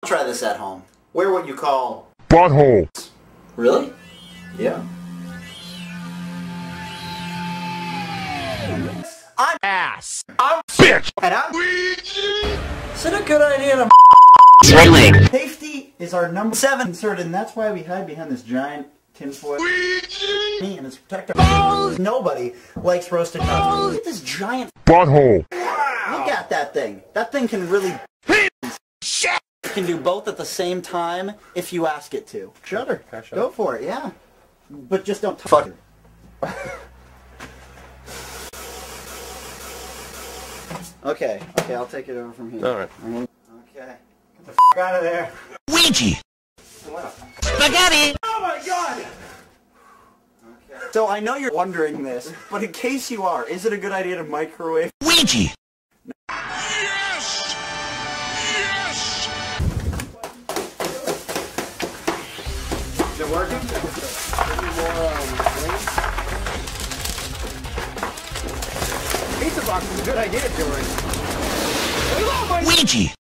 Try this at home. Wear what you call butthole. Really? Yeah. I'm ass. I'm bitch. And I'm Weegee. Is it a good idea to Safety is our number 7 concern, and that's why we hide behind this giant tinfoil Weegee and its protector. Nobody likes roasted nuts. Look at this giant butthole. Wow. Look at that thing. That thing can really shit. It can do both at the same time if you ask it to. Shut her. Go for it, yeah. But just don't fuck her. Okay, I'll take it over from here. Alright. Okay. Get the f out of there. Weegee! Spaghetti! Oh my god! Okay. So I know you're wondering this, but in case you are, is it a good idea to microwave Weegee! Yes! Yes! Is it working? Pizza box is a good idea, George. Weegee!